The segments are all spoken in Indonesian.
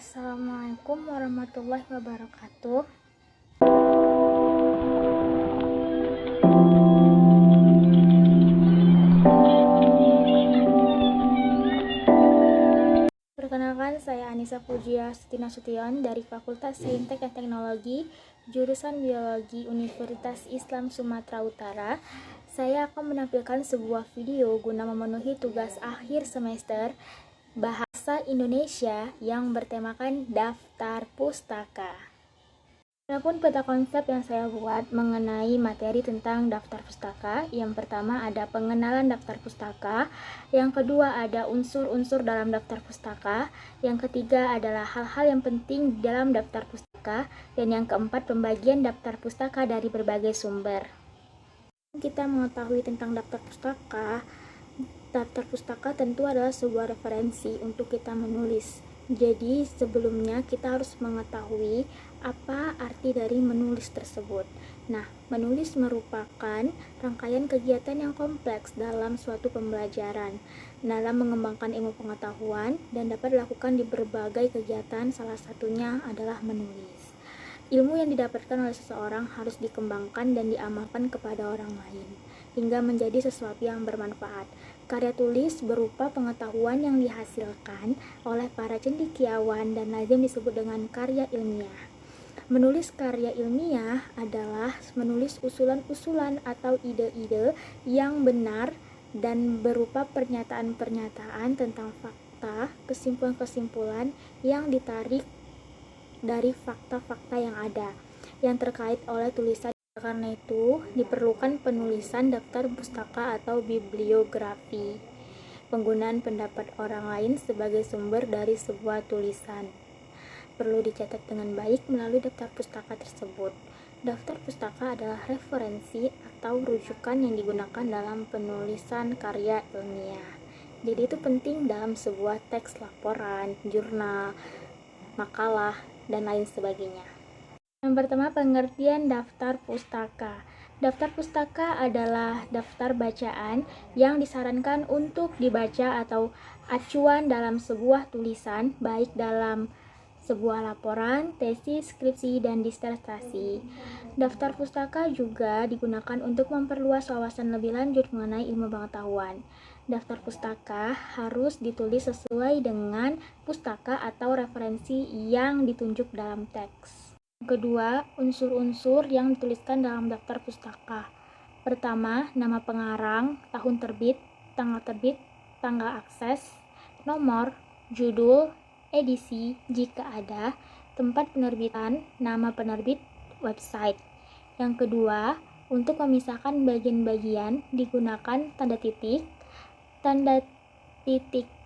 Assalamualaikum warahmatullahi wabarakatuh. Perkenalkan, saya Anissa Pujia Sution dari Fakultas Saintek dan Teknologi, jurusan Biologi Universitas Islam Sumatera Utara. Saya akan menampilkan sebuah video guna memenuhi tugas akhir semester Bahasa Indonesia yang bertemakan daftar pustaka. Adapun peta konsep yang saya buat mengenai materi tentang daftar pustaka, yang pertama ada pengenalan daftar pustaka, yang kedua ada unsur-unsur dalam daftar pustaka, yang ketiga adalah hal-hal yang penting dalam daftar pustaka, dan yang keempat pembagian daftar pustaka dari berbagai sumber. Kita mengetahui tentang daftar pustaka tentu adalah sebuah referensi untuk kita menulis. Jadi sebelumnya kita harus mengetahui apa arti dari menulis tersebut. Nah, menulis merupakan rangkaian kegiatan yang kompleks dalam suatu pembelajaran dalam mengembangkan ilmu pengetahuan dan dapat dilakukan di berbagai kegiatan, salah satunya adalah menulis. Ilmu yang didapatkan oleh seseorang harus dikembangkan dan diamalkan kepada orang lain hingga menjadi sesuatu yang bermanfaat. Karya tulis berupa pengetahuan yang dihasilkan oleh para cendekiawan dan lazim disebut dengan karya ilmiah. Menulis karya ilmiah adalah menulis usulan-usulan atau ide-ide yang benar dan berupa pernyataan-pernyataan tentang fakta, kesimpulan-kesimpulan yang ditarik dari fakta-fakta yang ada yang terkait oleh tulisan. Karena itu, diperlukan penulisan daftar pustaka atau bibliografi, penggunaan pendapat orang lain sebagai sumber dari sebuah tulisan. Perlu dicatat dengan baik melalui daftar pustaka tersebut. Daftar pustaka adalah referensi atau rujukan yang digunakan dalam penulisan karya ilmiah. Jadi itu penting dalam sebuah teks laporan, jurnal, makalah, dan lain sebagainya. Yang pertama, pengertian daftar pustaka. Daftar pustaka adalah daftar bacaan yang disarankan untuk dibaca atau acuan dalam sebuah tulisan, baik dalam sebuah laporan, tesis, skripsi, dan disertasi. Daftar pustaka juga digunakan untuk memperluas wawasan lebih lanjut mengenai ilmu pengetahuan. Daftar pustaka harus ditulis sesuai dengan pustaka atau referensi yang ditunjuk dalam teks. Kedua, unsur-unsur yang dituliskan dalam daftar pustaka. Pertama, nama pengarang, tahun terbit, tanggal akses, nomor, judul, edisi jika ada, tempat penerbitan, nama penerbit, website. Yang kedua, untuk memisahkan bagian-bagian digunakan tanda titik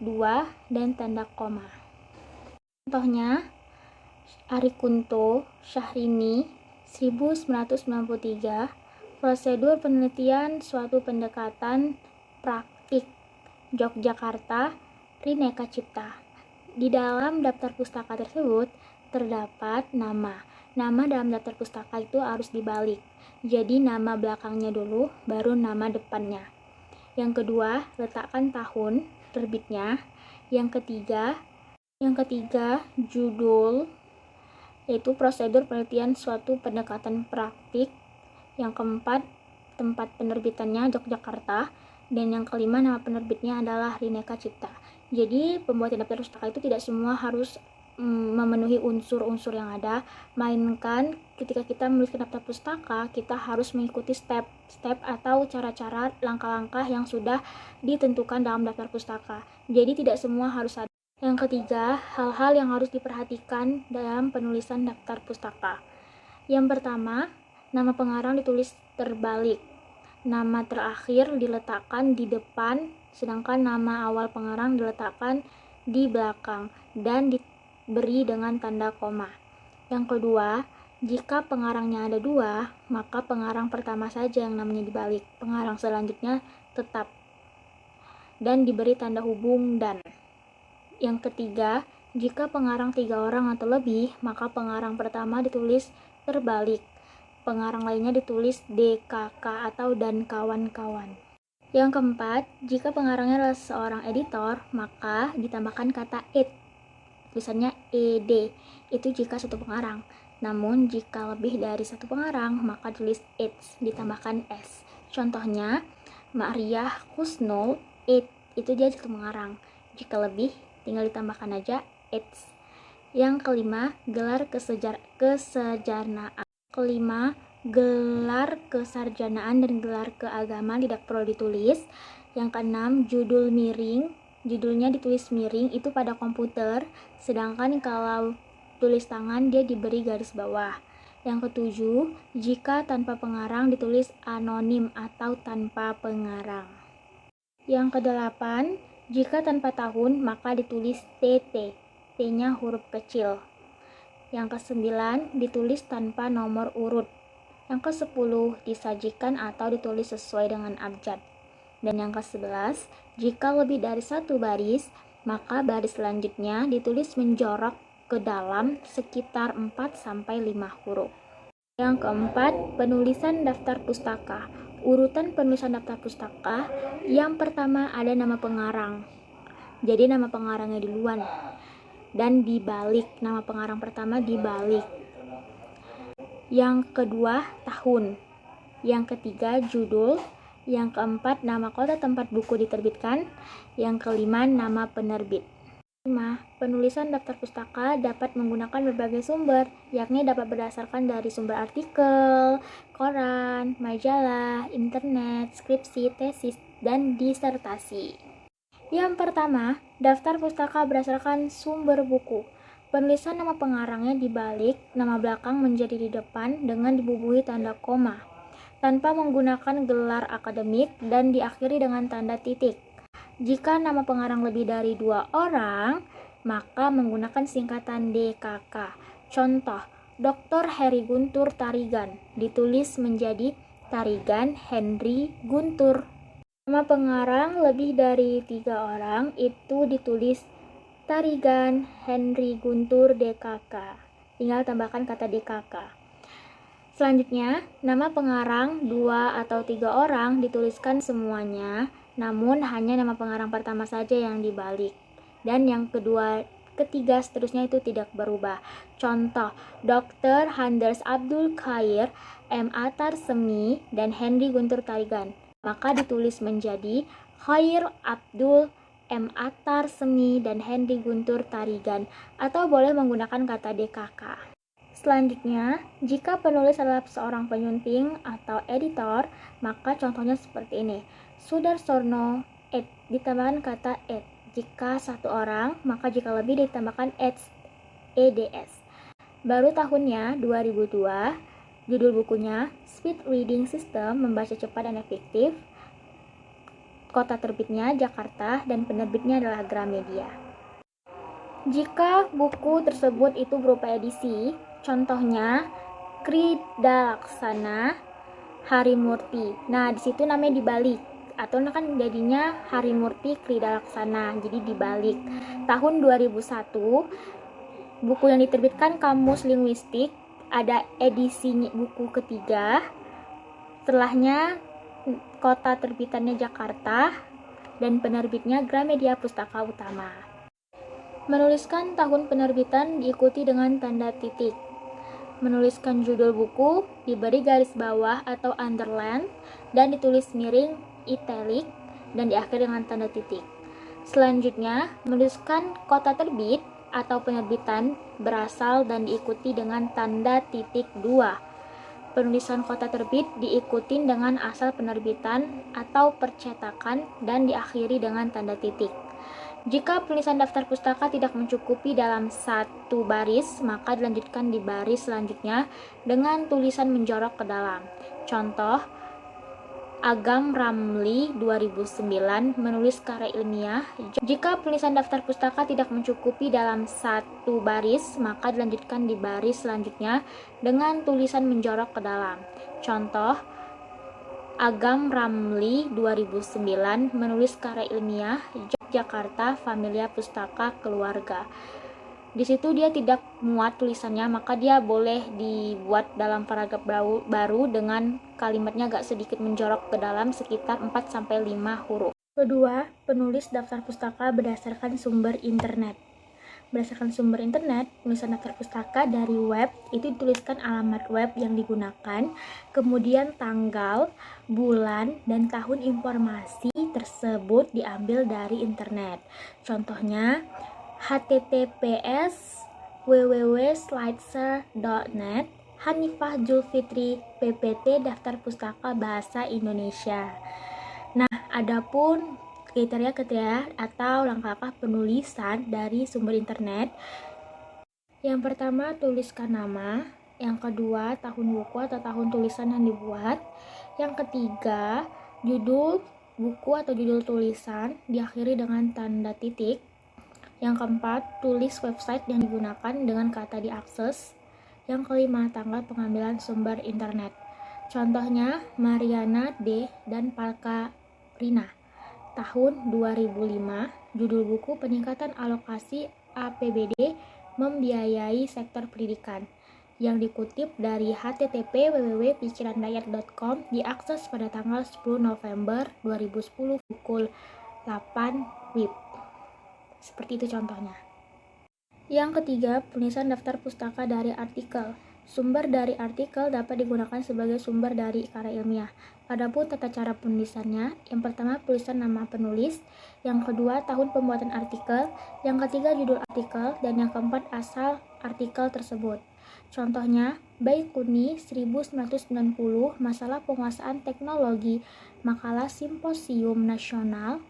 2, dan tanda koma. Contohnya, Arikunto Syahrini 1993, prosedur penelitian suatu pendekatan praktik, Yogyakarta, Rineka Cipta. Di dalam daftar pustaka tersebut terdapat nama. Nama dalam daftar pustaka itu harus dibalik. Jadi nama belakangnya dulu, baru nama depannya. Yang kedua, letakkan tahun terbitnya. Yang ketiga, judul, yaitu prosedur penelitian suatu pendekatan praktik. Yang keempat, tempat penerbitannya Yogyakarta. Dan yang kelima, nama penerbitnya adalah Rineka Cipta. Jadi pembuatan daftar pustaka itu tidak semua harus memenuhi unsur-unsur yang ada, melainkan ketika kita menuliskan daftar pustaka, kita harus mengikuti step-step atau cara-cara, langkah-langkah yang sudah ditentukan dalam daftar pustaka. Jadi tidak semua harus ada. Yang ketiga, hal-hal yang harus diperhatikan dalam penulisan daftar pustaka. Yang pertama, nama pengarang ditulis terbalik. Nama terakhir diletakkan di depan, sedangkan nama awal pengarang diletakkan di belakang dan diberi dengan tanda koma. Yang kedua, jika pengarangnya ada dua, maka pengarang pertama saja yang namanya dibalik. Pengarang selanjutnya tetap dan diberi tanda hubung dan. Yang ketiga, jika pengarang 3 orang atau lebih, maka pengarang pertama ditulis terbalik. Pengarang lainnya ditulis DKK atau dan kawan-kawan. Yang keempat, jika pengarangnya adalah seorang editor, maka ditambahkan kata it tulisannya ed, itu jika satu pengarang. Namun jika lebih dari satu pengarang maka tulis eds ditambahkan s. Contohnya Maria Husnul ed, itu dia satu pengarang. Jika lebih tinggal ditambahkan aja eds. Yang kelima, gelar kesarjanaan. Gelar kesarjanaan dan gelar keagamaan tidak perlu ditulis. Yang keenam, judul miring. Judulnya ditulis miring itu pada komputer, sedangkan kalau tulis tangan dia diberi garis bawah. Yang ketujuh, jika tanpa pengarang ditulis anonim atau tanpa pengarang. Yang kedelapan, jika tanpa tahun maka ditulis TT, T-nya huruf kecil. Yang kesembilan, ditulis tanpa nomor urut. Yang kesepuluh, disajikan atau ditulis sesuai dengan abjad. Dan yang ke-11, jika lebih dari satu baris, maka baris selanjutnya ditulis menjorok ke dalam sekitar 4-5 huruf. Yang keempat, penulisan daftar pustaka. Urutan penulisan daftar pustaka, yang pertama ada nama pengarang. Jadi nama pengarangnya duluan dan dibalik, nama pengarang pertama dibalik. Yang kedua, tahun. Yang ketiga, judul. Yang keempat, nama kota tempat buku diterbitkan. Yang kelima, nama penerbit. 5. Penulisan daftar pustaka dapat menggunakan berbagai sumber, yakni dapat berdasarkan dari sumber artikel, koran, majalah, internet, skripsi, tesis, dan disertasi. Yang pertama, daftar pustaka berdasarkan sumber buku. Penulisan nama pengarangnya dibalik, nama belakang menjadi di depan dengan dibubuhi tanda koma, tanpa menggunakan gelar akademik dan diakhiri dengan tanda titik. Jika nama pengarang lebih dari 2 orang, maka menggunakan singkatan DKK. Contoh, Dr. Heri Guntur Tarigan, ditulis menjadi Tarigan Henry Guntur. Nama pengarang lebih dari 3 orang itu ditulis Tarigan Henry Guntur DKK. Tinggal tambahkan kata DKK. Selanjutnya, nama pengarang 2 atau 3 orang dituliskan semuanya, namun hanya nama pengarang pertama saja yang dibalik. Dan yang kedua, ketiga seterusnya itu tidak berubah. Contoh, Dr. Handers Abdul Khair, M. Atar Semi, dan Henry Guntur Tarigan. Maka ditulis menjadi Khair Abdul M. Atar Semi dan Henry Guntur Tarigan, atau boleh menggunakan kata DKK. Selanjutnya, jika penulis adalah seorang penyunting atau editor, maka contohnya seperti ini. Sudarsono ed, ditambahkan kata ed. Jika 1 orang, maka jika lebih ditambahkan eds, eds. Baru tahunnya 2002, judul bukunya Speed Reading System, membaca cepat dan efektif. Kota terbitnya Jakarta dan penerbitnya adalah Gramedia. Jika buku tersebut itu berupa edisi, contohnya Kridalaksana Harimurti. Nah, di situ namanya dibalik, atau kan jadinya Harimurti Kridalaksana, jadi dibalik. Tahun 2001, buku yang diterbitkan Kamus Linguistik, ada edisi buku ketiga. Setelahnya kota terbitannya Jakarta dan penerbitnya Gramedia Pustaka Utama. Menuliskan tahun penerbitan diikuti dengan tanda titik. Menuliskan judul buku diberi garis bawah atau underline dan ditulis miring italic dan diakhiri dengan tanda titik. Selanjutnya, menuliskan kota terbit atau penerbitan berasal dan diikuti dengan tanda titik 2. Penulisan kota terbit diikuti dengan asal penerbitan atau percetakan dan diakhiri dengan tanda titik. Jika penulisan daftar pustaka tidak mencukupi dalam 1 baris, maka dilanjutkan di baris selanjutnya dengan tulisan menjorok ke dalam. Contoh, Agam Ramli 2009 menulis karya ilmiah. Jika penulisan daftar pustaka tidak mencukupi dalam 1 baris, maka dilanjutkan di baris selanjutnya dengan tulisan menjorok ke dalam. Contoh, Agam Ramli 2009 menulis karya ilmiah Yogyakarta Familia Pustaka Keluarga. Di situ dia tidak muat tulisannya, maka dia boleh dibuat dalam paragraf baru dengan kalimatnya agak sedikit menjorok ke dalam sekitar 4-5 huruf. Kedua, penulis daftar pustaka berdasarkan sumber internet. berdasarkan sumber internet, penulisan daftar pustaka dari web itu dituliskan alamat web yang digunakan, kemudian tanggal, bulan, dan tahun informasi tersebut diambil dari internet. Contohnya https www.slideshare.net Hanifah Julfitri PPT Daftar Pustaka Bahasa Indonesia. Nah, adapun kriteria-kriteria atau langkah-langkah penulisan dari sumber internet. Yang pertama, tuliskan nama. Yang kedua, tahun buku atau tahun tulisan yang dibuat. Yang ketiga, judul buku atau judul tulisan diakhiri dengan tanda titik. Yang keempat, tulis website yang digunakan dengan kata diakses. Yang kelima, tanggal pengambilan sumber internet. Contohnya, Mariana D. dan Palka Rina. Tahun 2005, judul buku peningkatan alokasi APBD membiayai sektor pendidikan, yang dikutip dari http www.pikiranrakyat.com, diakses pada tanggal 10 November 2010 pukul 8 WIB. Seperti itu contohnya. Yang ketiga, penulisan daftar pustaka dari artikel. Sumber dari artikel dapat digunakan sebagai sumber dari karya ilmiah. Adapun tata cara penulisannya, yang pertama tulisan nama penulis, yang kedua tahun pembuatan artikel, yang ketiga judul artikel, dan yang keempat asal artikel tersebut. Contohnya, Baikuni 1990, masalah penguasaan teknologi, makalah Simposium Nasional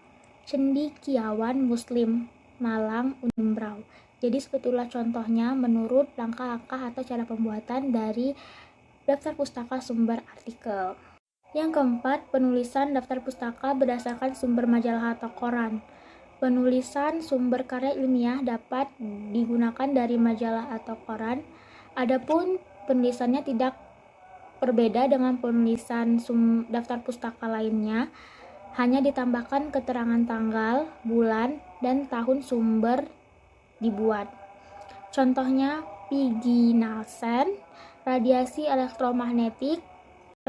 Cendekiawan Muslim, Malang, Unimbrau. Jadi sebetulnya contohnya menurut langkah-langkah atau cara pembuatan dari daftar pustaka sumber artikel. Yang keempat, penulisan daftar pustaka berdasarkan sumber majalah atau koran. Penulisan sumber karya ilmiah dapat digunakan dari majalah atau koran. Adapun penulisannya tidak berbeda dengan penulisan daftar pustaka lainnya, hanya ditambahkan keterangan tanggal, bulan, dan tahun sumber dibuat. Contohnya Piggy Nielsen, radiasi elektromagnetik,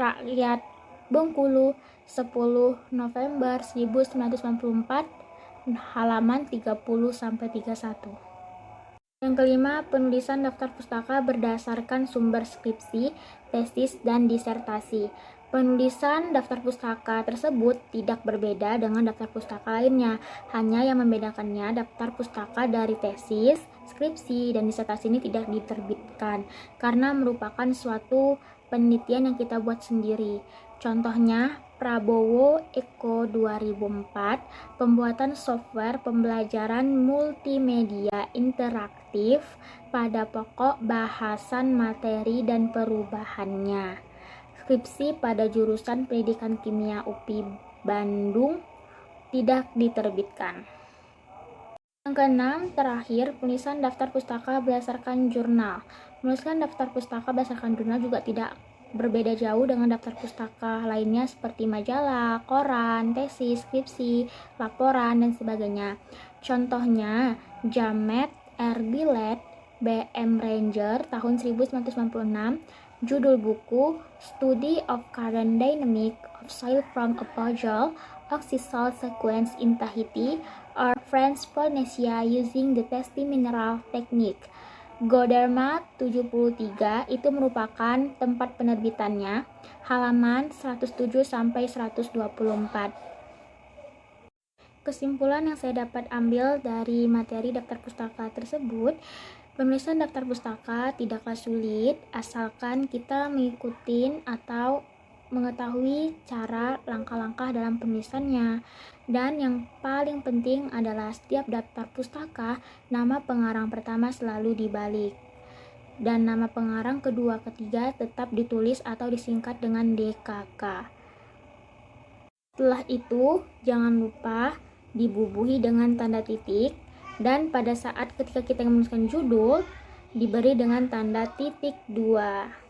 rakyat Bengkulu, 10 November 1994, halaman 30-31. Yang kelima, penulisan daftar pustaka berdasarkan sumber skripsi, tesis, dan disertasi. Penulisan daftar pustaka tersebut tidak berbeda dengan daftar pustaka lainnya. Hanya yang membedakannya, daftar pustaka dari tesis, skripsi, dan disertasi ini tidak diterbitkan karena merupakan suatu penelitian yang kita buat sendiri. Contohnya, Prabowo Eko 2004, pembuatan software pembelajaran multimedia interaktif pada pokok bahasan materi dan perubahannya. Skripsi pada jurusan Pendidikan Kimia UPI Bandung tidak diterbitkan. Yang keenam, terakhir, penulisan daftar pustaka berdasarkan jurnal. Menuliskan daftar pustaka berdasarkan jurnal juga tidak berbeda jauh dengan daftar pustaka lainnya seperti majalah, koran, tesis, skripsi, laporan, dan sebagainya. Contohnya, Jamet R. Billet, BM Ranger, tahun 1996, judul buku Study of Current Dynamic of Soil from a Pogel Oxisol Sequence in Tahiti or French Polynesia using the Testing Mineral Technique. Goderma 73 itu merupakan tempat penerbitannya, halaman 107-124. Kesimpulan yang saya dapat ambil dari materi daftar pustaka tersebut, penulisan daftar pustaka tidaklah sulit asalkan kita mengikuti atau mengetahui cara langkah-langkah dalam penulisannya. Dan yang paling penting adalah setiap daftar pustaka, nama pengarang pertama selalu dibalik. Dan nama pengarang kedua, ketiga tetap ditulis atau disingkat dengan DKK. Setelah itu, jangan lupa dibubuhi dengan tanda titik. Dan pada saat ketika kita menuliskan judul, diberi dengan tanda titik 2.